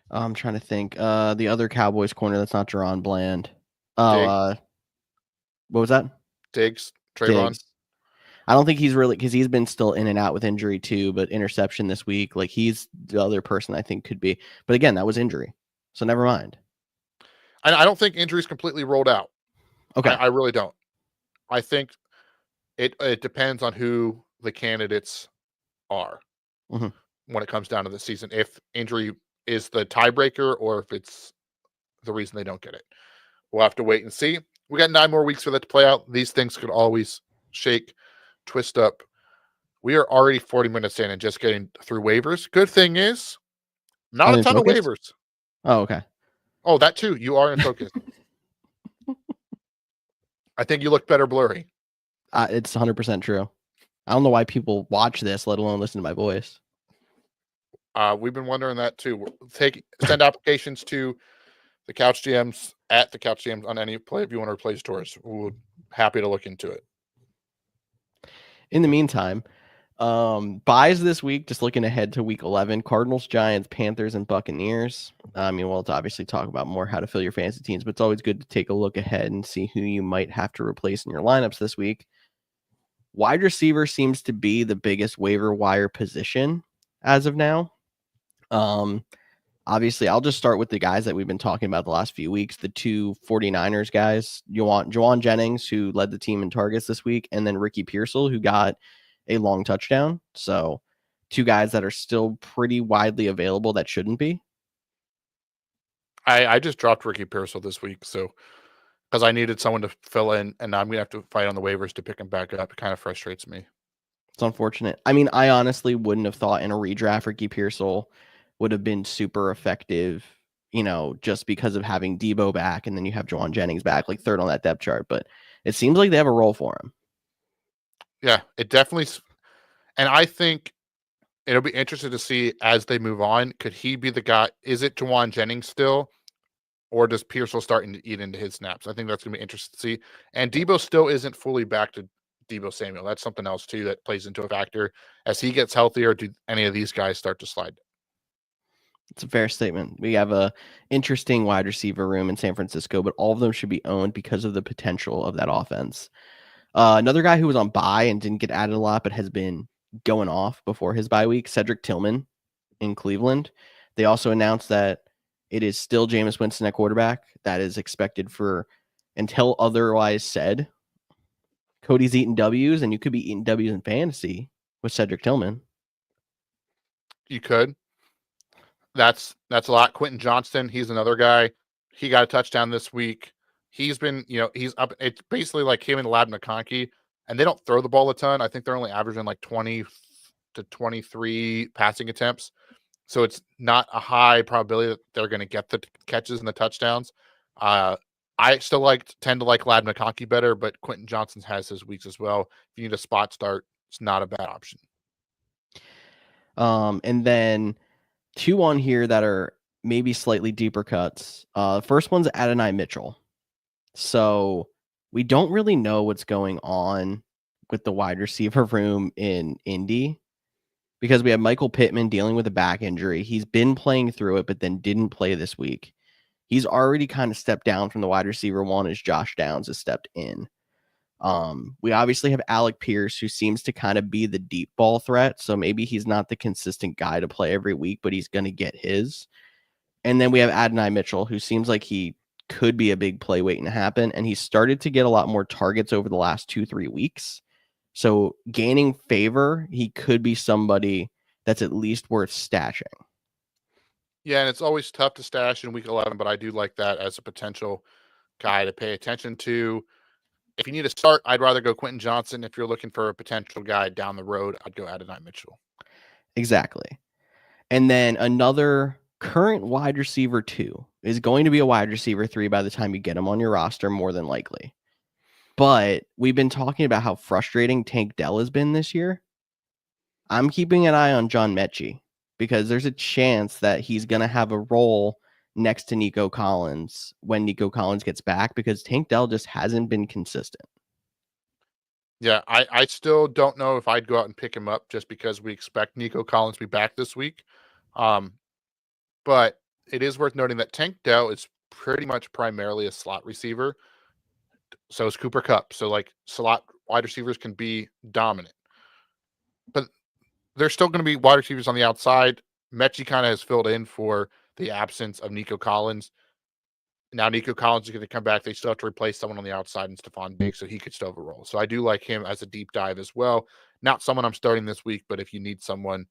I'm trying to think. The other Cowboys corner that's not Jerron Bland. Oh, Diggs, what was that? Trayvon. Diggs. I don't think he's really, because he's been still in and out with injury too, but interception this week, like he's the other person I think could be. But again, that was injury. So never mind. I don't think injuries completely rolled out. Okay. I really don't. I think it depends on who the candidates are Mhm. when it comes down to the season. If injury is the tiebreaker or if it's the reason they don't get it. We'll have to wait and see. We got 9 more weeks for that to play out. These things could always shake, twist up. We are already 40 minutes in and just getting through waivers. Good thing is, not I'm a in ton of focus? waivers. Oh, okay. Oh, that too. You are in focus. I think you look better blurry. It's 100% true. I don't know why people watch this, let alone listen to my voice. We've been wondering that too. Send applications to the Couch GMs at the Couch GMs on any play if you want to replace tours. We're happy to look into it. In the meantime, buys this week, just looking ahead to week 11, Cardinals, Giants, Panthers, and Buccaneers. I mean, we'll obviously talk about more how to fill your fantasy teams, but it's always good to take a look ahead and see who you might have to replace in your lineups this week. Wide receiver seems to be the biggest waiver wire position as of now. Obviously, I'll just start with the guys that we've been talking about the last few weeks. The two 49ers guys, Juwan Jennings, who led the team in targets this week, and then Ricky Pearsall, who got a long touchdown. So two guys that are still pretty widely available that shouldn't be. I just dropped Ricky Pearsall this week, so because I needed someone to fill in, and I'm gonna have to fight on the waivers to pick him back up. It kind of frustrates me. It's unfortunate. I mean, I honestly wouldn't have thought in a redraft Ricky Pearsall would have been super effective, just because of having Debo back, and then you have Juwan Jennings back, like third on that depth chart. But it seems like they have a role for him. Yeah, it definitely, and I think it'll be interesting to see as they move on. Could he be the guy? Is it Juwan Jennings still, or does Pearsall starting to eat into his snaps? I think that's gonna be interesting to see. And Debo still isn't fully back to Debo Samuel. That's something else too that plays into a factor. As he gets healthier, do any of these guys start to slide? It's a fair statement. We have a interesting wide receiver room in San Francisco, but all of them should be owned because of the potential of that offense. Another guy who was on bye and didn't get added a lot, but has been going off before his bye week, Cedric Tillman in Cleveland. They also announced that it is still Jameis Winston at quarterback. That is expected for, until otherwise said. Cody's eating W's, and you could be eating W's in fantasy with Cedric Tillman. You could. That's a lot. Quentin Johnston, he's another guy. He got a touchdown this week. He's been, he's up. It's basically like him and Lad McConkey, and they don't throw the ball a ton. I think they're only averaging like 20 to 23 passing attempts. So it's not a high probability that they're going to get the catches and the touchdowns. I still tend to like Lad McConkey better, but Quentin Johnson has his weeks as well. If you need a spot start, it's not a bad option. And then two on here that are maybe slightly deeper cuts. First one's Adonai Mitchell. So we don't really know what's going on with the wide receiver room in Indy because we have Michael Pittman dealing with a back injury. He's been playing through it, but then didn't play this week. He's already kind of stepped down from the wide receiver one as Josh Downs has stepped in. We obviously have Alec Pierce, who seems to kind of be the deep ball threat. So maybe he's not the consistent guy to play every week, but he's going to get his. And then we have Adonai Mitchell, who seems like he could be a big play waiting to happen. And he started to get a lot more targets over the last 2-3 weeks. So gaining favor, he could be somebody that's at least worth stashing. Yeah, and it's always tough to stash in week 11, but I do like that as a potential guy to pay attention to. If you need a start, I'd rather go Quentin Johnson. If you're looking for a potential guy down the road, I'd go Adonai Mitchell. Exactly. And then another current wide receiver 2 is going to be a wide receiver 3 by the time you get him on your roster, more than likely. But we've been talking about how frustrating Tank Dell has been this year. I'm keeping an eye on John Mechie because there's a chance that he's going to have a role next to Nico Collins when Nico Collins gets back, because Tank Dell just hasn't been consistent. Yeah, I still don't know if I'd go out and pick him up just because we expect Nico Collins to be back this week. But it is worth noting that Tank Dell is pretty much primarily a slot receiver. So is Cooper Kupp. So like slot wide receivers can be dominant. But there's still going to be wide receivers on the outside. Mechie kind of has filled in for the absence of Nico Collins. Now Nico Collins is going to come back. They still have to replace someone on the outside in Stephon Diggs, so he could still have a role. So I do like him as a deep dive as well. Not someone I'm starting this week, but if you need someone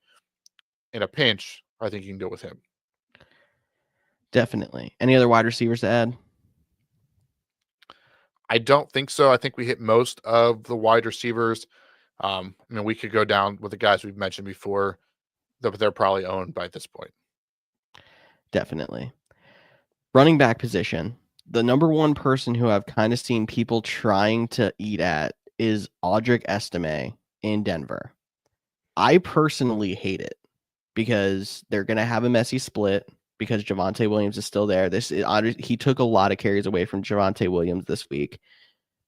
in a pinch, I think you can go with him. Definitely. Any other wide receivers to add? I don't think so. I think we hit most of the wide receivers. I mean, we could go down with the guys we've mentioned before, but they're probably owned by this point. Definitely. Running back position. The number one person who I've kind of seen people trying to eat at is Audric Estime in Denver. I personally hate it because they're going to have a messy split because Javonte Williams is still there. He took a lot of carries away from Javonte Williams this week,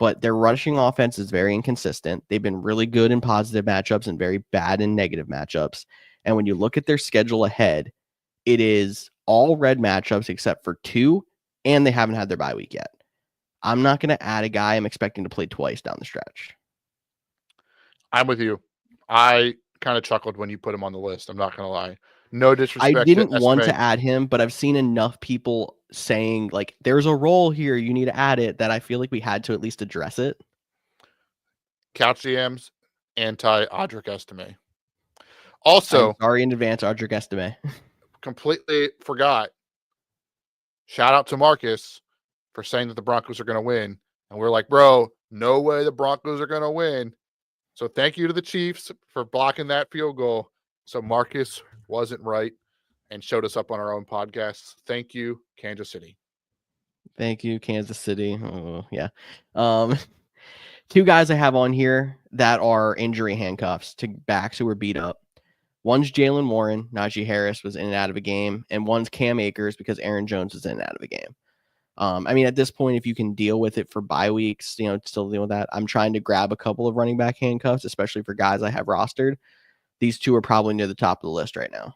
but their rushing offense is very inconsistent. They've been really good in positive matchups and very bad in negative matchups. And when you look at their schedule ahead, it is all red matchups except for 2, and they haven't had their bye week yet. I'm not going to add a guy I'm expecting to play twice down the stretch. I'm with you. I kind of chuckled when you put him on the list. I'm not going to lie. No disrespect. I didn't want to add him, but I've seen enough people saying, like, there's a role here, you need to add it, that I feel like we had to at least address it. Couch GMs, anti-Audric Estime. Also, I'm sorry in advance, Audric Estime. Completely forgot. Shout out to Marcus for saying that the Broncos are going to win. And we're like, bro, no way the Broncos are going to win. So thank you to the Chiefs for blocking that field goal. So Marcus wasn't right and showed us up on our own podcast. Thank you, Kansas City. Thank you, Kansas City. Oh, yeah. 2 guys I have on here that are injury handcuffs to backs who were beat up. One's Jalen Warren. Najee Harris was in and out of a game. And one's Cam Akers because Aaron Jones was in and out of a game. I mean, at this point, if you can deal with it for bye weeks, still deal with that. I'm trying to grab a couple of running back handcuffs, especially for guys I have rostered. These 2 are probably near the top of the list right now.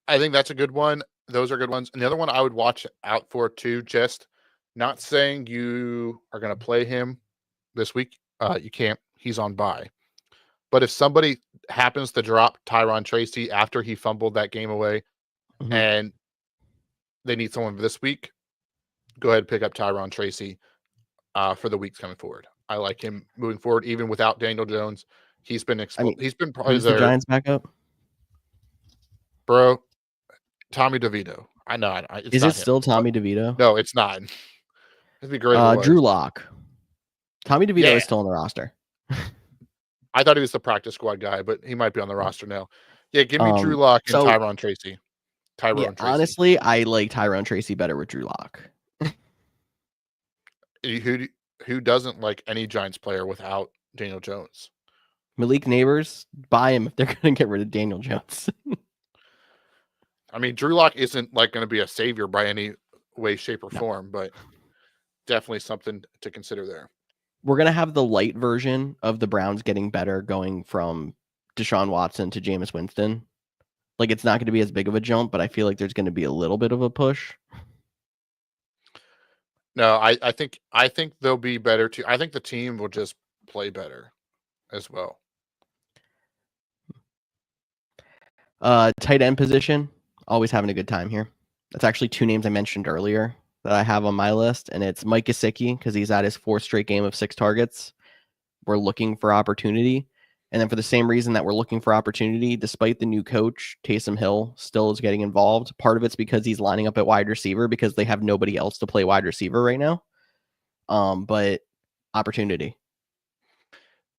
I think that's a good one. Those are good ones. And the other one I would watch out for too, just not saying you are going to play him this week. You can't. He's on bye. But if somebody happens to drop Tyron Tracy after he fumbled that game away and they need someone for this week, go ahead and pick up Tyron Tracy for the weeks coming forward. I like him moving forward, even without Daniel Jones. He's been he's been probably the Giants backup. Bro, Tommy DeVito. I know. Is it still Tommy DeVito? No, it's not. It'd be great. Drew Lock. Tommy DeVito is still on the roster. I thought he was the practice squad guy, but he might be on the roster now. Yeah, give me Drew Lock and Tyron Tracy. Tracy. Honestly, I like Tyron Tracy better with Drew Lock. Who doesn't like any Giants player without Daniel Jones? Malik Neighbors, buy him if they're going to get rid of Daniel Jones. I mean, Drew Lock isn't like going to be a savior by any way, shape, or form, but definitely something to consider there. We're going to have the light version of the Browns getting better going from Deshaun Watson to Jameis Winston. Like, it's not going to be as big of a jump, but I feel like there's going to be a little bit of a push. No, I think they'll be better too. I think the team will just play better as well. Tight end position, always having a good time here. That's actually 2 names I mentioned earlier that I have on my list, and it's Mike Gesicki because he's at his 4th straight game of 6 targets. We're looking for opportunity. And then for the same reason that we're looking for opportunity, despite the new coach, Taysom Hill still is getting involved. Part of it's because he's lining up at wide receiver because they have nobody else to play wide receiver right now. But opportunity.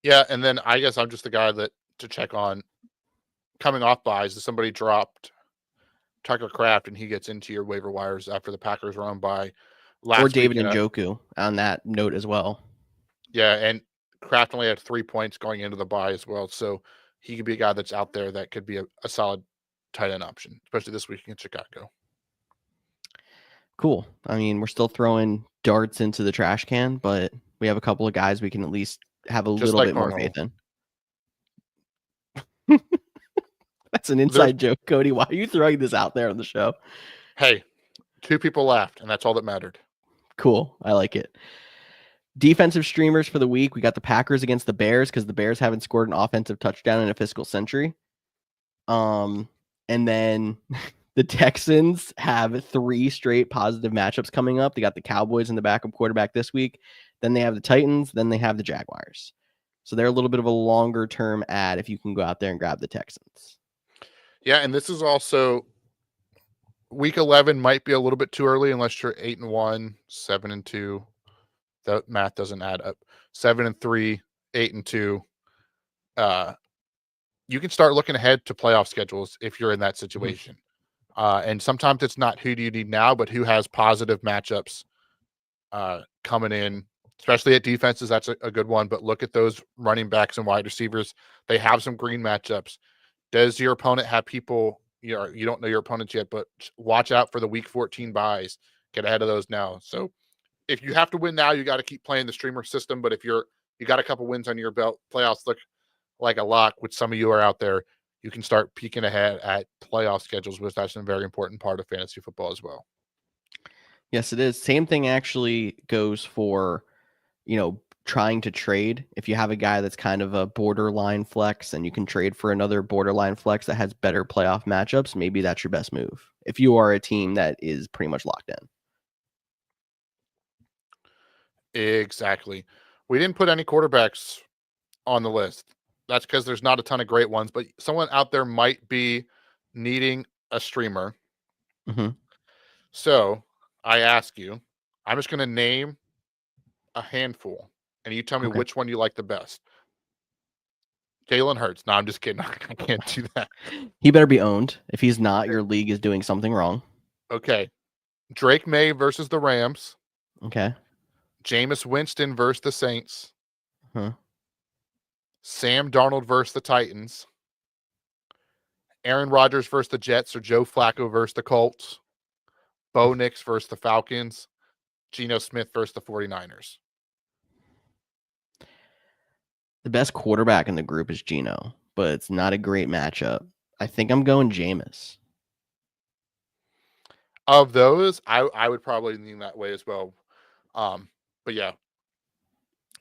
Yeah, and then I guess I'm just the guy that to check on coming off buys. If somebody dropped Tucker Kraft and he gets into your waiver wires after the Packers were on bye last or David week, Njoku on that note as well. Yeah, and Kraft only had 3 points going into the bye as well, so he could be a guy that's out there that could be a solid tight end option, especially this week against Chicago. Cool. I mean, we're still throwing darts into the trash can, but we have a couple of guys we can at least have a little bit more faith in. It's an inside joke, Cody. Why are you throwing this out there on the show? Hey, 2 people laughed, and that's all that mattered. Cool. I like it. Defensive streamers for the week. We got the Packers against the Bears because the Bears haven't scored an offensive touchdown in a fiscal century. And then the Texans have 3 straight positive matchups coming up. They got the Cowboys in the backup quarterback this week. Then they have the Titans. Then they have the Jaguars. So they're a little bit of a longer term ad if you can go out there and grab the Texans. Yeah, and this is also week 11 might be a little bit too early unless you're 8-1, 7-2. That math doesn't add up. 7-3, 8-2. You can start looking ahead to playoff schedules if you're in that situation. And sometimes it's not who do you need now, but who has positive matchups coming in, especially at defenses. That's a good one. But look at those running backs and wide receivers. They have some green matchups. Does your opponent have people, you don't know your opponents yet, but watch out for the week 14 buys. Get ahead of those now. So if you have to win now, you got to keep playing the streamer system. But if you got a couple wins under your belt, playoffs look like a lock, which some of you are out there, you can start peeking ahead at playoff schedules, which that's a very important part of fantasy football as well. Yes, it is. Same thing actually goes for, trying to trade. If you have a guy that's kind of a borderline flex and you can trade for another borderline flex that has better playoff matchups, maybe that's your best move. If you are a team that is pretty much locked in. Exactly. We didn't put any quarterbacks on the list. That's because there's not a ton of great ones, but someone out there might be needing a streamer. Mm-hmm. So I ask you, I'm just going to name a handful, and you tell me which one you like the best. Jalen Hurts. No, I'm just kidding. I can't do that. He better be owned. If he's not, your league is doing something wrong. Okay. Drake May versus the Rams. Okay. Jameis Winston versus the Saints. Huh. Sam Darnold versus the Titans. Aaron Rodgers versus the Jets, or Joe Flacco versus the Colts. Bo Nix versus the Falcons. Geno Smith versus the 49ers. The best quarterback in the group is Geno, but it's not a great matchup. I think I'm going Jameis. Of those, I would probably lean that way as well. But yeah,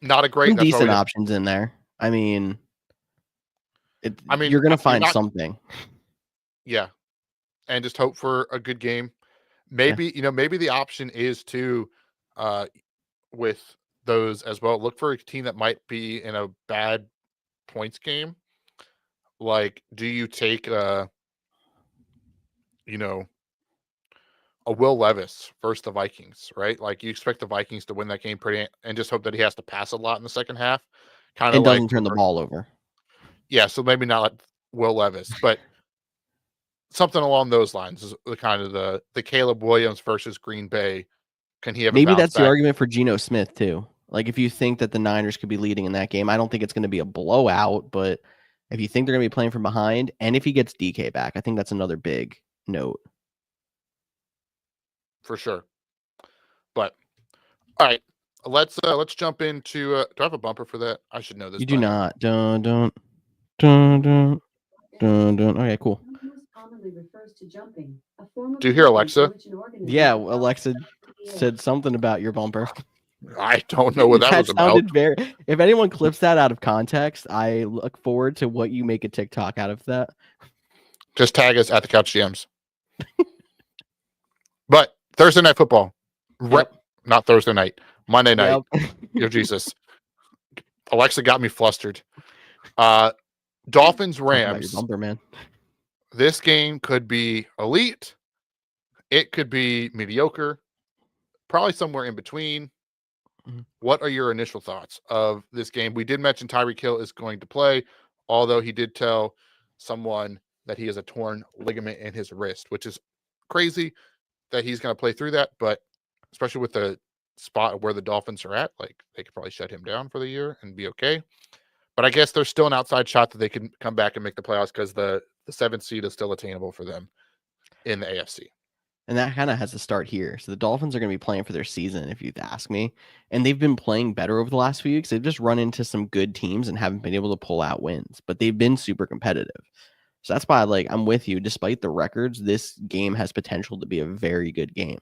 not a great. Some decent options in there. I mean, you're going to find something. Yeah, and just hope for a good game. Maybe maybe the option is to, with those as well, look for a team that might be in a bad points game. Like, do you take a Will Levis versus the Vikings, right? Like, you expect the Vikings to win that game and just hope that he has to pass a lot in the second half. Kind of doesn't turn the ball over. Yeah, so maybe not like Will Levis, but something along those lines is kind of the Caleb Williams versus Green Bay. Can he have maybe that's back? the argument for Geno Smith too? Like, if you think that the Niners could be leading in that game, I don't think it's going to be a blowout, but if you think they're going to be playing from behind, and if he gets DK back, I think that's another big note. For sure. But all right, let's jump into. Do I have a bumper for that? I should know this. You do not. Dun. Okay, cool. Do you hear Alexa? Yeah, Alexa said something about your bumper. I don't know what that was about. If anyone clips that out of context, I look forward to what you make a TikTok out of that. Just tag us at the Couch GMs. But Thursday Night Football. Yep. Not Thursday night. Monday night. Yep. Jesus. Alexa got me flustered. Dolphins Rams. Your bumper, man. This game could be elite. It could be mediocre. Probably somewhere in between. Mm-hmm. What are your initial thoughts of this game? We did mention Tyreek Hill is going to play, although he did tell someone that he has a torn ligament in his wrist, which is crazy that he's going to play through that. But especially with the spot where the Dolphins are at, like, they could probably shut him down for the year and be okay. But I guess there's still an outside shot that they can come back and make the playoffs because the 7th seed is still attainable for them in the AFC. And that kind of has to start here. So the Dolphins are going to be playing for their season, if you'd ask me. And they've been playing better over the last few weeks. They've just run into some good teams and haven't been able to pull out wins. But they've been super competitive. So that's why I'm with you. Despite the records, this game has potential to be a very good game.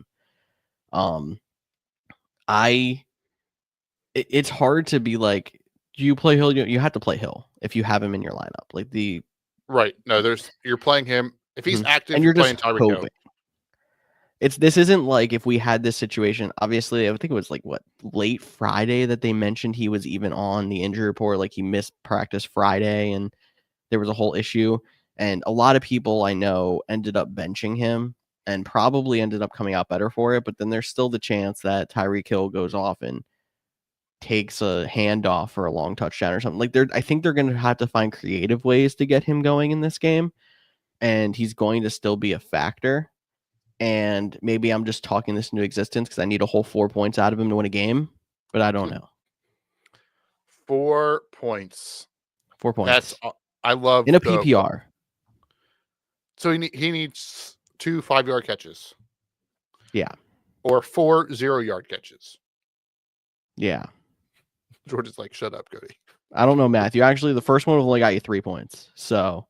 It's hard to be like, do you play Hill? You have to play Hill if you have him in your lineup. Right. No, you're playing him. If he's active, and you're you're just playing Tyreek Hill. hoping. This isn't like if we had this situation. Obviously, I think it was late Friday that they mentioned he was even on the injury report. Like he missed practice Friday, and there was a whole issue. And a lot of people I know ended up benching him and probably ended up coming out better for it. But then there's still the chance that Tyreek Hill goes off and takes a handoff for a long touchdown or something. I think they're going to have to find creative ways to get him going in this game, and he's going to still be a factor. And maybe I'm just talking this into existence because I need a whole 4 points out of him to win a game, but I don't know. 4 points. 4 points. I love in a PPR. So he needs 2 5-yard catches. Yeah. Or 4 0-yard catches. Yeah. George is like, shut up, Cody. I don't know, Matthew. Actually, the first one only got you 3 points. So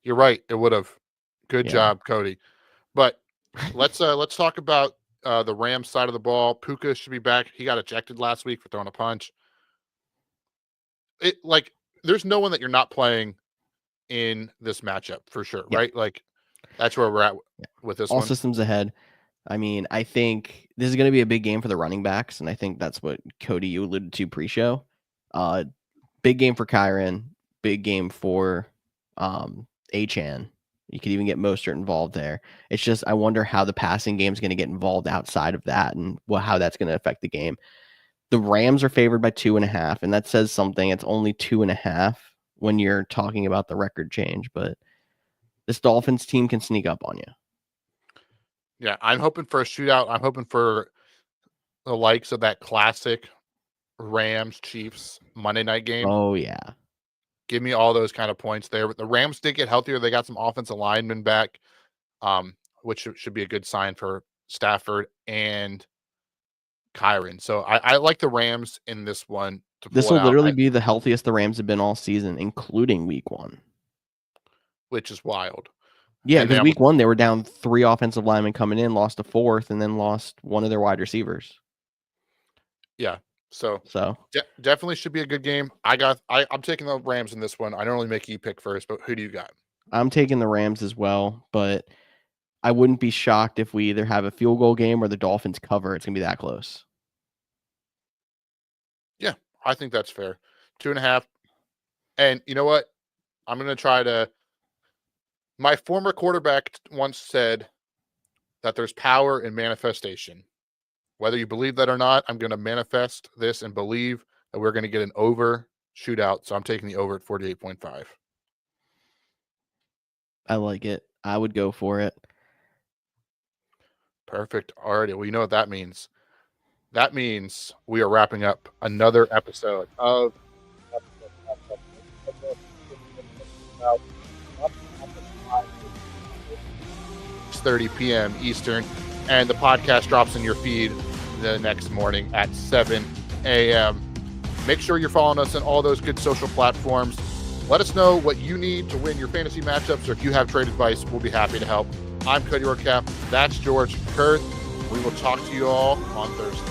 you're right. It would have. Good job, Cody. But let's talk about the Rams side of the ball. Puka should be back. He got ejected last week for throwing a punch. There's no one that you're not playing in this matchup for sure, right? That's where we're at with this all one. Systems ahead. I mean, I think this is going to be a big game for the running backs, and I think that's what Cody, you alluded to pre-show. Big game for Kyron, big game for Achane. You could even get Mostert involved there. It's just I wonder how the passing game is going to get involved outside of that and how that's going to affect the game. The Rams are favored by 2.5, and that says something. It's only 2.5 when you're talking about the record change, but this Dolphins team can sneak up on you. Yeah, I'm hoping for a shootout. I'm hoping for the likes of that classic Rams-Chiefs Monday night game. Oh, yeah. Give me all those kind of points there. But the Rams did get healthier. They got some offensive linemen back, which should be a good sign for Stafford and Kyron. So I like the Rams in this one. This will literally be the healthiest the Rams have been all season, including week 1. Which is wild. Yeah, because week 1, they were down 3 offensive linemen coming in, lost a 4th, and then lost one of their wide receivers. Yeah. So definitely should be a good game. I'm taking the Rams in this one. I normally make you pick first, but who do you got? I'm taking the Rams as well, but I wouldn't be shocked if we either have a field goal game or the Dolphins cover. It's going to be that close. Yeah, I think that's fair. 2.5. And you know what? I'm going to try to. My former quarterback once said that there's power in manifestation. Whether you believe that or not, I'm going to manifest this and believe that we're going to get an over shootout. So I'm taking the over at 48.5. I like it. I would go for it. Perfect. Alrighty. Well, you know what that means. That means we are wrapping up another episode of 6:30 p.m. Eastern, and the podcast drops in your feed the next morning at 7 a.m. Make sure you're following us on all those good social platforms. Let us know what you need to win your fantasy matchups, or if you have trade advice, we'll be happy to help. I'm Cody Orcap. That's George Kurth. We will talk to you all on Thursday.